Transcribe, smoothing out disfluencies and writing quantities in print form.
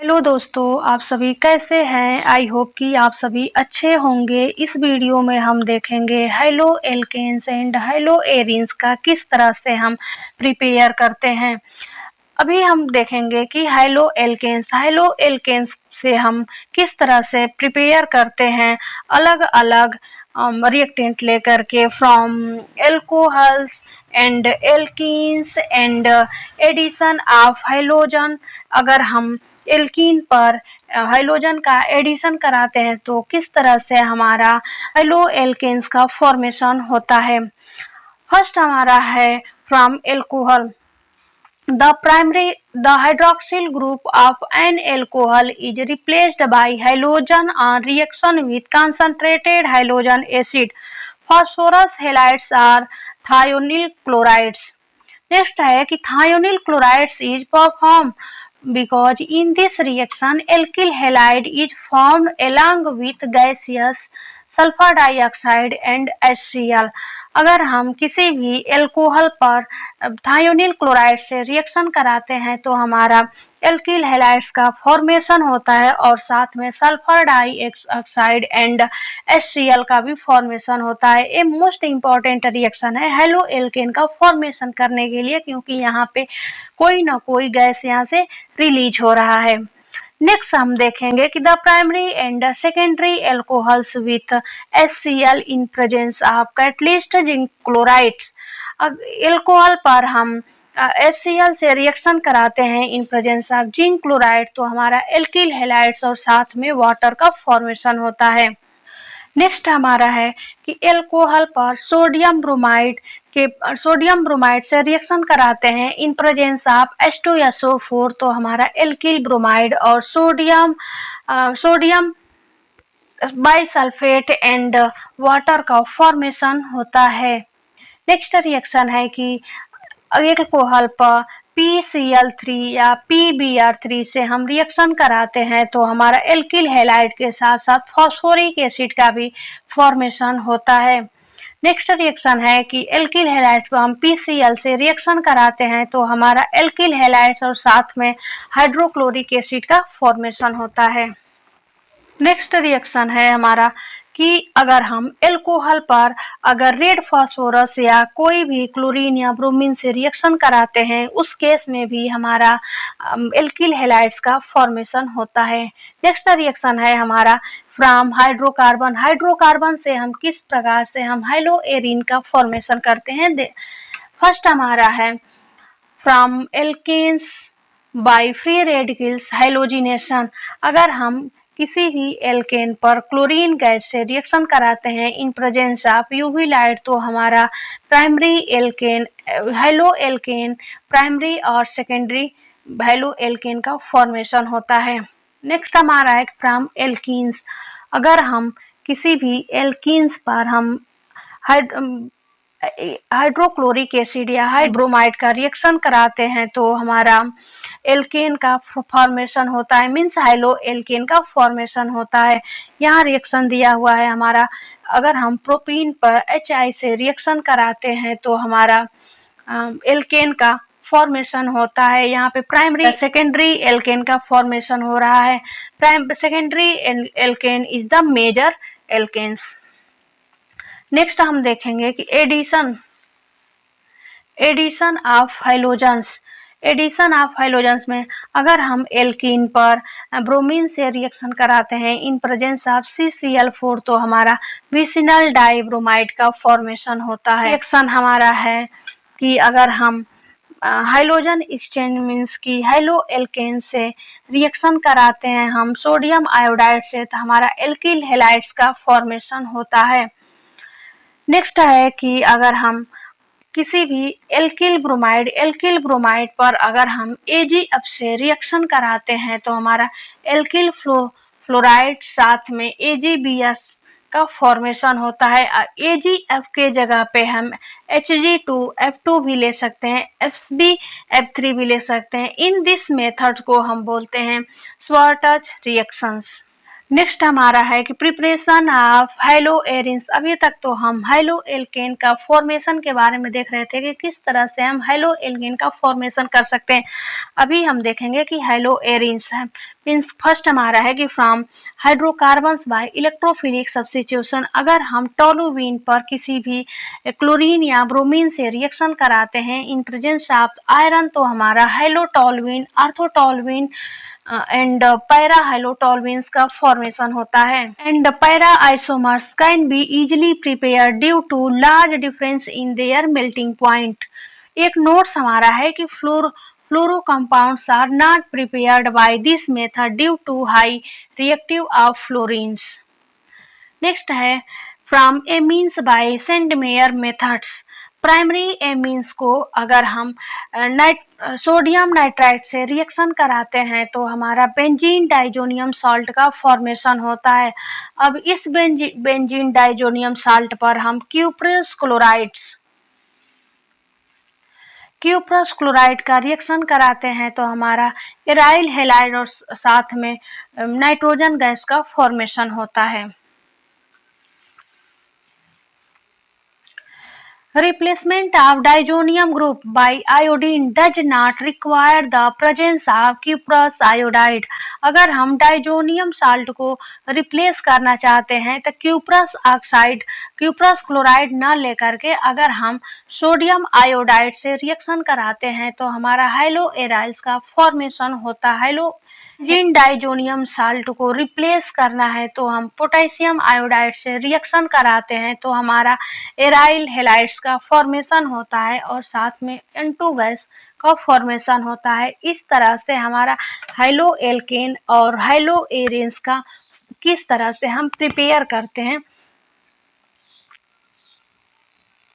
Hello दोस्तों, आप सभी कैसे हैं। आई होप कि आप सभी अच्छे होंगे। इस वीडियो में हम देखेंगे haloalkanes and haloarenes का किस तरह से हम प्रिपेयर करते हैं। अभी हम देखेंगे कि हेलो एल्केन्स से हम किस तरह से प्रिपेयर करते हैं, अलग अलग रिएक्टेंट लेकर के from alcohols and alkenes and addition of halogen. अगर हम एल्कीन पर हाइलोजन का एडिशन कराते हैं तो किस तरह से हमारा हेलो एल्केन्स का फॉर्मेशन होता है। फर्स्ट हमारा है from alcohol. The hydroxyl group of an alcohol is replaced by halogen on reaction with concentrated halogen acid. Phosphorus halides are thionyl chlorides. Next है कि thionyl chlorides is performed because in this reaction alkyl halide is formed along with gaseous sulphur dioxide and HCl। अगर हम किसी भी alcohol पर thionyl chloride से reaction कराते हैं तो हमारा एल्किल हैलाइड्स का फॉर्मेशन होता है और साथ में सल्फर डाइऑक्साइड एंड HCl का भी फॉर्मेशन होता है। ये मोस्ट इम्पॉर्टेंट रिएक्शन है हेलो एल्केन का फॉर्मेशन करने के लिए, क्योंकि यहाँ पे कोई ना कोई गैस यहाँ से रिलीज हो रहा है। नेक्स्ट हम देखेंगे कि the primary and secondary alcohols with HCl in presence of catalyst zinc chlorides. Alcohol पर हम HCl से रिएक्शन कराते हैं in presence of zinc chloride तो हमारा एल्किल हैलाइड्स और साथ में वाटर का फॉर्मेशन होता है। नेक्स्ट हमारा है कि एल्कोहल पर सोडियम ब्रोमाइड से रिएक्शन कराते हैं इन प्रेजेंस ऑफ H2SO4 तो हमारा एल्किल ब्रोमाइड और सोडियम बाइसल्फेट एंड वाटर का फॉर्मेशन होता है। नेक्स्ट रिएक्शन है कि एल्कोहल पर PCl3 या PBr3 से हम रिएक्शन कराते हैं तो हमारा एल्किल हैलाइड के साथ साथ फॉस्फोरिक एसिड का भी फॉर्मेशन होता है। नेक्स्ट रिएक्शन है कि एल्किल हैलाइड पर हम PCl से रिएक्शन कराते हैं तो हमारा एल्किल हैलाइड और साथ में हाइड्रोक्लोरिक एसिड का फॉर्मेशन होता है। नेक्स्ट रिएक्शन है हमारा कि अगर हम एल्कोहल पर अगर रेड फास्फोरस या कोई भी क्लोरीन या ब्रोमीन से रिएक्शन कराते हैं उस केस में भी हमारा एल्किल हैलाइड्स का फॉर्मेशन होता है। नेक्स्ट रिएक्शन है हमारा फ्रॉम हाइड्रोकार्बन से हम किस प्रकार से हम हेलो एरीन का फॉर्मेशन करते हैं। फर्स्ट हमारा है from alkanes by free radicals halogenation. अगर हम किसी भी एल्केन पर क्लोरीन गैस से रिएक्शन कराते हैं in presence of UV light तो हमारा primary alkane haloalkane primary और सेकेंडरी हेलो एल्केन का फॉर्मेशन होता है। नेक्स्ट हमारा है फ्रॉम एल्कीन्स। अगर हम किसी भी एल्कीन्स पर हम हाइड्रोक्लोरिक एसिड या हाइड्रोमाइड का रिएक्शन कराते हैं तो हमारा एल्केन का फॉर्मेशन होता है, मीन्स हेलो एल्केन का फॉर्मेशन होता है। यहाँ रिएक्शन दिया हुआ है हमारा, अगर हम प्रोपीन पर HI से रिएक्शन कराते हैं तो हमारा एल्केन का फॉर्मेशन होता है। यहाँ पे प्राइमरी सेकेंडरी एल्केन का फॉर्मेशन हो रहा है। Secondary alkane is the major alkanes. Next हम देखेंगे कि addition of halogens. Addition of halogens में अगर हम एल्कीन पर ब्रोमीन से रिएक्शन कराते हैं इन प्रेजेंस ऑफ CCl4 तो हमारा विसिनल डाइब्रोमाइड का फॉर्मेशन होता है। रिएक्शन हमारा है कि अगर हम हाइलोजन एक्सचेंज मीन्स की हेलो एल्केन से रिएक्शन कराते हैं हम सोडियम आयोडाइड से तो हमारा एल्किल हैलाइड्स का फॉर्मेशन होता है। नेक्स्ट है कि अगर हम किसी भी एल्किल ब्रोमाइड पर अगर हम AgF से रिएक्शन कराते हैं तो हमारा एल्किल फ्लोराइड साथ में AgBS का फॉर्मेशन होता है। AgF के जगह पे हम Hg2F2 भी ले सकते हैं, FbF3 भी ले सकते हैं। इन दिस मेथड को हम बोलते हैं स्वार्टज रिएक्शंस। नेक्स्ट हमारा है कि प्रिपरेशन ऑफ हेलो एरिन्स। अभी तक तो हम हेलो एल्केन का फॉर्मेशन के बारे में देख रहे थे कि किस तरह से हम हेलो एल्केन का फॉर्मेशन कर सकते हैं। अभी हम देखेंगे कि हेलो एरिन्स है मीन्स फर्स्ट हमारा है कि from hydrocarbons by electrophilic substitution. अगर हम टोलुवीन पर किसी भी क्लोरीन या ब्रोमीन से रिएक्शन कराते हैं इन प्रेजेंस ऑफ आयरन तो हमारा हेलोटोलुइन, ऑर्थोटोलुइन एंड पैरा हाइलोटोलुइन्स का फॉर्मेशन होता है। And para isomers can be easily prepare due to large difference in their melting point. एक नोट्स हमारा है कि fluoro compounds are not prepared by this method due to high reactive of fluorines. Next है from amines by Sandmeyer methods. Primary amines को अगर हम sodium nitrite से reaction कराते हैं तो हमारा बेंजीन डाइजोनियम साल्ट का फॉर्मेशन होता है। अब इस बेंजीन डाइजोनियम साल्ट पर हम क्यूप्रस क्लोराइड का रिएक्शन कराते हैं तो हमारा एराइल हैलाइड और साथ में नाइट्रोजन गैस का फॉर्मेशन होता है। Replacement of diazonium group by iodine does not require the presence of cuprous iodide। अगर हम डाइजोनियम साल्ट को रिप्लेस करना चाहते हैं तो क्यूप्रस क्लोराइड न लेकर के अगर हम सोडियम आयोडाइड से रिएक्शन कराते हैं तो हमारा हेलो एराइल्स का फॉर्मेशन होता है। जिन डाइजोनियम साल्ट को रिप्लेस करना है तो हम पोटेशियम आयोडाइड से रिएक्शन कराते हैं तो हमारा एराइल हैलाइड्स का फॉर्मेशन होता है और साथ में N2 गैस का फॉर्मेशन होता है। इस तरह से हमारा हेलो एल्केन और हेलो एरेंस का किस तरह से हम प्रिपेयर करते हैं